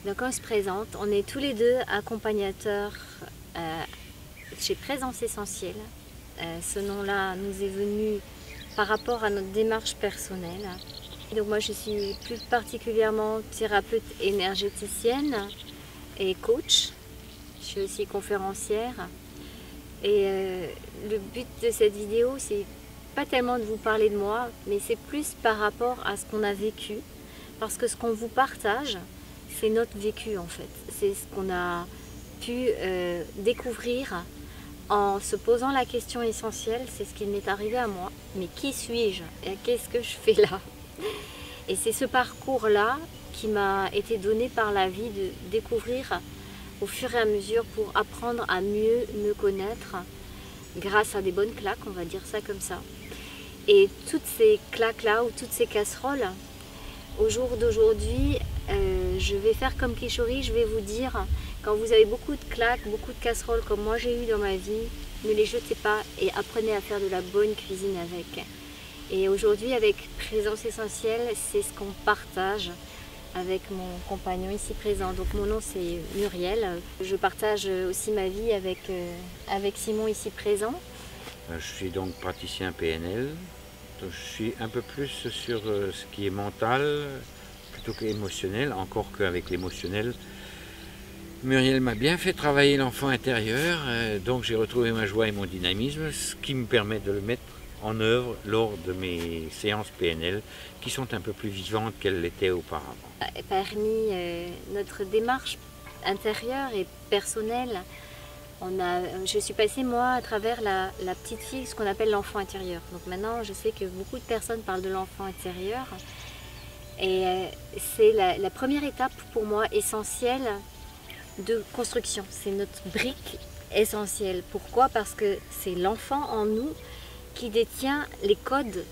Donc on se présente, on est tous les deux accompagnateurs chez Présence Essentielle. Ce nom-là nous est venu par rapport à notre démarche personnelle. Donc moi je suis plus particulièrement thérapeute énergéticienne et coach. Je suis aussi conférencière. Et le but de cette vidéo, c'est pas tellement de vous parler de moi, mais c'est plus par rapport à ce qu'on a vécu. Parce que ce qu'on vous partage, c'est notre vécu en fait. C'est ce qu'on a pu découvrir en se posant la question essentielle, c'est ce qui m'est arrivé à moi. Mais qui suis-je et qu'est-ce que je fais là? Et c'est ce parcours-là qui m'a été donné par la vie de découvrir au fur et à mesure pour apprendre à mieux me connaître grâce à des bonnes claques, on va dire ça comme ça. Et toutes ces claques-là ou toutes ces casseroles, au jour d'aujourd'hui, je vais faire comme Kishori, je vais vous dire, quand vous avez beaucoup de claques, beaucoup de casseroles comme moi j'ai eu dans ma vie, ne les jetez pas et apprenez à faire de la bonne cuisine avec. Et aujourd'hui, avec Présence Essentielle, c'est ce qu'on partage avec mon compagnon ici présent. Donc mon nom c'est Muriel. Je partage aussi ma vie avec Simon ici présent. Je suis donc praticien PNL. Donc je suis un peu plus sur ce qui est mental plutôt qu'émotionnel, encore qu'avec l'émotionnel. Muriel m'a bien fait travailler l'enfant intérieur, donc j'ai retrouvé ma joie et mon dynamisme, ce qui me permet de le mettre en œuvre lors de mes séances PNL qui sont un peu plus vivantes qu'elles l'étaient auparavant. Parmi notre démarche intérieure et personnelle, je suis passée moi à travers la petite fille, ce qu'on appelle l'enfant intérieur. Donc maintenant je sais que beaucoup de personnes parlent de l'enfant intérieur et c'est la première étape pour moi essentielle de construction. C'est notre brique essentielle. Pourquoi? Parce que c'est l'enfant en nous qui détient les codes,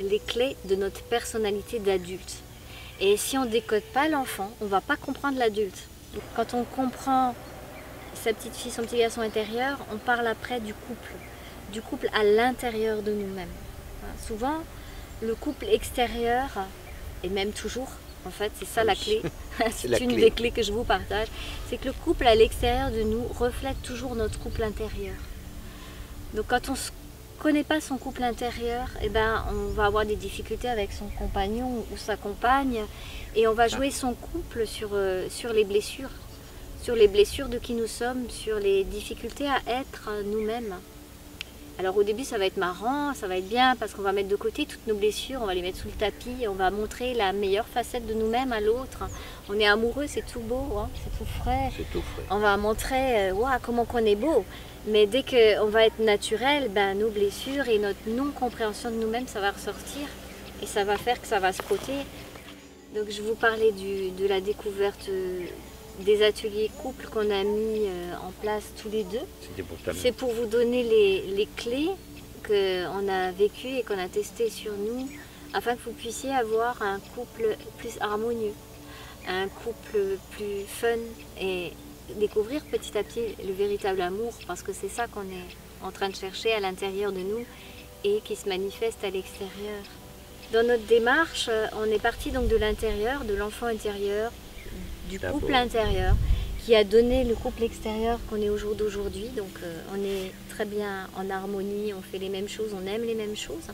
les clés de notre personnalité d'adulte. Et si on ne décode pas l'enfant, on ne va pas comprendre l'adulte. Quand on comprend sa petite fille, son petit garçon intérieur, on parle après du couple à l'intérieur de nous-mêmes. Souvent, le couple extérieur, et même toujours, en fait, c'est ça la clé, c'est une des clés que je vous partage, c'est que le couple à l'extérieur de nous reflète toujours notre couple intérieur. Donc quand on ne connaît pas son couple intérieur, eh ben, on va avoir des difficultés avec son compagnon ou sa compagne, et on va jouer son couple sur les blessures de qui nous sommes, sur les difficultés à être nous-mêmes. Alors au début ça va être marrant, ça va être bien parce qu'on va mettre de côté toutes nos blessures, on va les mettre sous le tapis, on va montrer la meilleure facette de nous-mêmes à l'autre. On est amoureux, c'est tout beau, hein, c'est tout frais. C'est tout frais. On va montrer wow, comment qu'on est beau. Mais dès qu'on va être naturel, ben, nos blessures et notre non-compréhension de nous-mêmes, ça va ressortir et ça va faire que ça va se frotter. Donc je vous parlais de la découverte des ateliers couples qu'on a mis en place tous les deux. C'est pour vous donner les clés qu'on a vécues et qu'on a testées sur nous, afin que vous puissiez avoir un couple plus harmonieux, un couple plus fun et découvrir petit à petit le véritable amour, parce que c'est ça qu'on est en train de chercher à l'intérieur de nous et qui se manifeste à l'extérieur. Dans notre démarche, on est parti donc de l'intérieur, de l'enfant intérieur, du couple intérieur, qui a donné le couple extérieur qu'on est au jour d'aujourd'hui. Donc on est très bien en harmonie, on fait les mêmes choses, on aime les mêmes choses.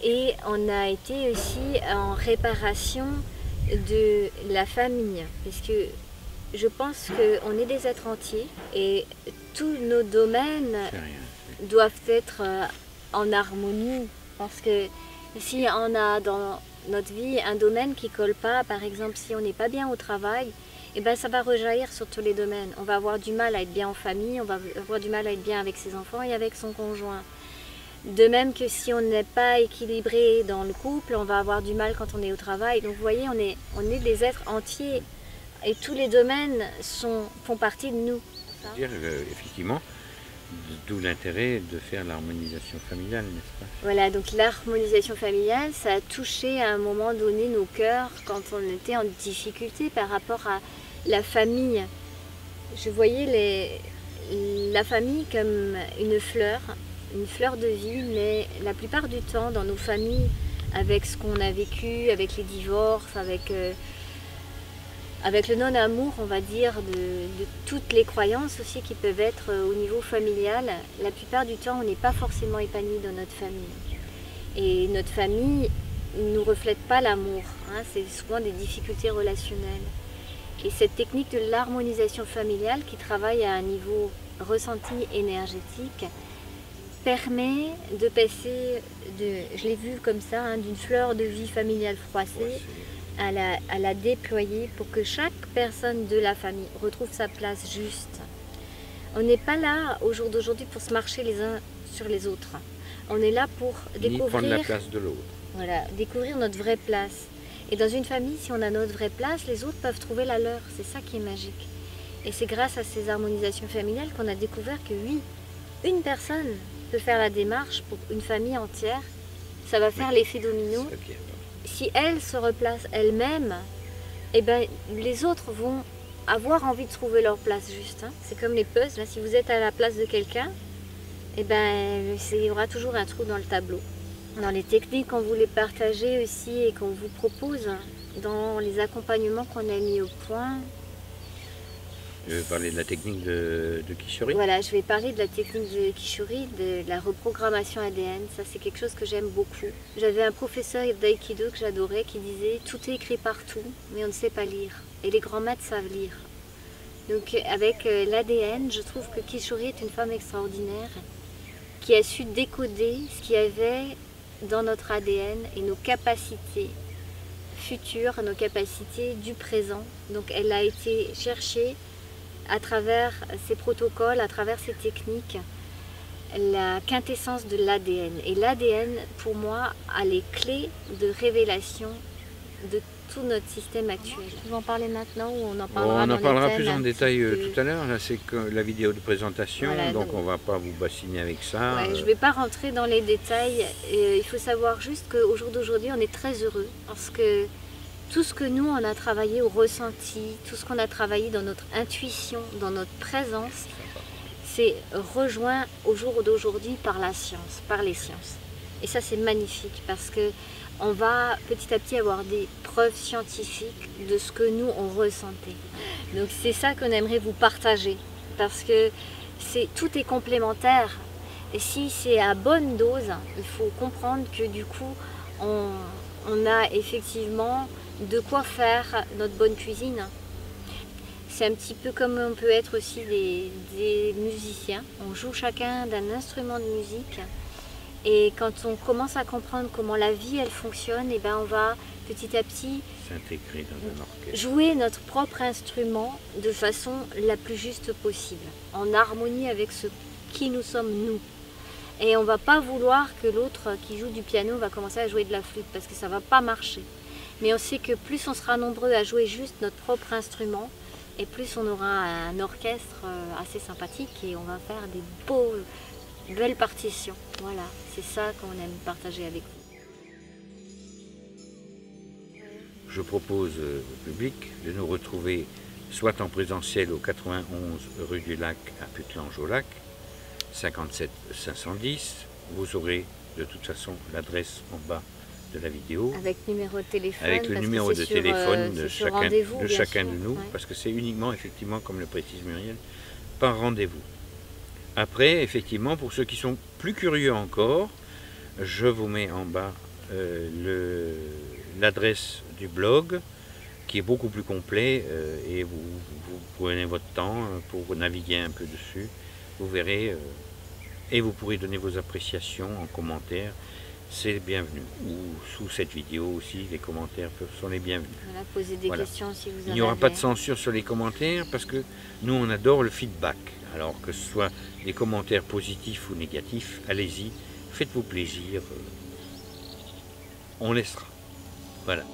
Et on a été aussi en réparation de la famille, puisque je pense qu'on est des êtres entiers et tous nos domaines doivent être en harmonie, parce que si on a dans notre vie un domaine qui ne colle pas, par exemple si on n'est pas bien au travail, eh ben, ça va rejaillir sur tous les domaines. On va avoir du mal à être bien en famille, on va avoir du mal à être bien avec ses enfants et avec son conjoint. De même que si on n'est pas équilibré dans le couple, on va avoir du mal quand on est au travail. Donc vous voyez, on est des êtres entiers et tous les domaines font partie de nous. Effectivement, d'où l'intérêt de faire l'harmonisation familiale, n'est-ce pas? Voilà, donc l'harmonisation familiale, ça a touché à un moment donné nos cœurs quand on était en difficulté par rapport à la famille. Je voyais la famille comme une fleur de vie, mais la plupart du temps dans nos familles, avec ce qu'on a vécu, avec les divorces, avec... on a tendance à avec le non-amour, on va dire, de toutes les croyances aussi qui peuvent être au niveau familial, la plupart du temps, on n'est pas forcément épanoui dans notre famille. Et notre famille ne nous reflète pas l'amour, hein, c'est souvent des difficultés relationnelles. Et cette technique de l'harmonisation familiale qui travaille à un niveau ressenti énergétique permet de passer, je l'ai vu comme ça, hein, d'une fleur de vie familiale froissée à la déployer pour que chaque personne de la famille retrouve sa place juste. On n'est pas là au jour d'aujourd'hui pour se marcher les uns sur les autres. On est là pour découvrir, prendre la place de l'autre. Voilà, découvrir notre vraie place. Et dans une famille, si on a notre vraie place, les autres peuvent trouver la leur. C'est ça qui est magique. Et c'est grâce à ces harmonisations familiales qu'on a découvert que oui, une personne peut faire la démarche pour une famille entière. Ça va faire l'effet domino. Si elle se replace elle-même, eh ben, les autres vont avoir envie de trouver leur place juste. Hein. C'est comme les puzzles, hein. Si vous êtes à la place de quelqu'un, eh ben, il y aura toujours un trou dans le tableau. Dans les techniques qu'on voulait partager aussi et qu'on vous propose, dans les accompagnements qu'on a mis au point. Je vais parler de la technique de Kishori. Voilà, je vais parler de la technique de Kishori, de la reprogrammation ADN. Ça, c'est quelque chose que j'aime beaucoup. J'avais un professeur d'aïkido que j'adorais qui disait « Tout est écrit partout, mais on ne sait pas lire. Et les grands maîtres savent lire. » Donc avec l'ADN, je trouve que Kishori est une femme extraordinaire qui a su décoder ce qu'il y avait dans notre ADN et nos capacités futures, nos capacités du présent. Donc elle a été chercher à travers ces protocoles, à travers ces techniques, la quintessence de l'ADN. Et l'ADN, pour moi, a les clés de révélation de tout notre système actuel. Je vais en parler maintenant ou on en parlera on en parlera plus en détail peu... tout à l'heure. Là, c'est que la vidéo de présentation, voilà, donc on ne va pas vous bassiner avec ça. Ouais, je ne vais pas rentrer dans les détails. Il faut savoir juste qu'au jour d'aujourd'hui, on est très heureux parce que tout ce que nous, on a travaillé au ressenti, tout ce qu'on a travaillé dans notre intuition, dans notre présence, c'est rejoint au jour d'aujourd'hui par la science, par les sciences. Et ça, c'est magnifique parce que on va petit à petit avoir des preuves scientifiques de ce que nous, on ressentait. Donc c'est ça qu'on aimerait vous partager parce que tout est complémentaire. Et si c'est à bonne dose, il faut comprendre que du coup, on a effectivement de quoi faire notre bonne cuisine. C'est un petit peu comme on peut être aussi des musiciens. On joue chacun d'un instrument de musique. Et quand on commence à comprendre comment la vie elle fonctionne, et ben on va petit à petit s'intégrer dans un orchestre. Jouer notre propre instrument de façon la plus juste possible, en harmonie avec ce qui nous sommes nous. Et on ne va pas vouloir que l'autre qui joue du piano va commencer à jouer de la flûte parce que ça ne va pas marcher. Mais on sait que plus on sera nombreux à jouer juste notre propre instrument, et plus on aura un orchestre assez sympathique et on va faire des belles partitions. Voilà, c'est ça qu'on aime partager avec vous. Je propose au public de nous retrouver soit en présentiel au 91 rue du Lac à Putelange-au-Lac, 57 510. Vous aurez de toute façon l'adresse en bas de la vidéo. Avec numéro de téléphone. Avec le numéro de téléphone de chacun de nous, ouais. Parce que c'est uniquement, effectivement, comme le précise Muriel, par rendez-vous. Après, effectivement, pour ceux qui sont plus curieux encore, je vous mets en bas l'adresse du blog, qui est beaucoup plus complet, et vous prenez votre temps pour naviguer un peu dessus. Vous verrez, et vous pourrez donner vos appréciations en commentaire. C'est bienvenu. Ou sous cette vidéo aussi, les commentaires sont les bienvenus. Voilà, posez des questions si vous en avez. Il n'y aura pas de censure sur les commentaires parce que nous, on adore le feedback. Alors que ce soit des commentaires positifs ou négatifs, allez-y, faites-vous plaisir. On laissera. Voilà.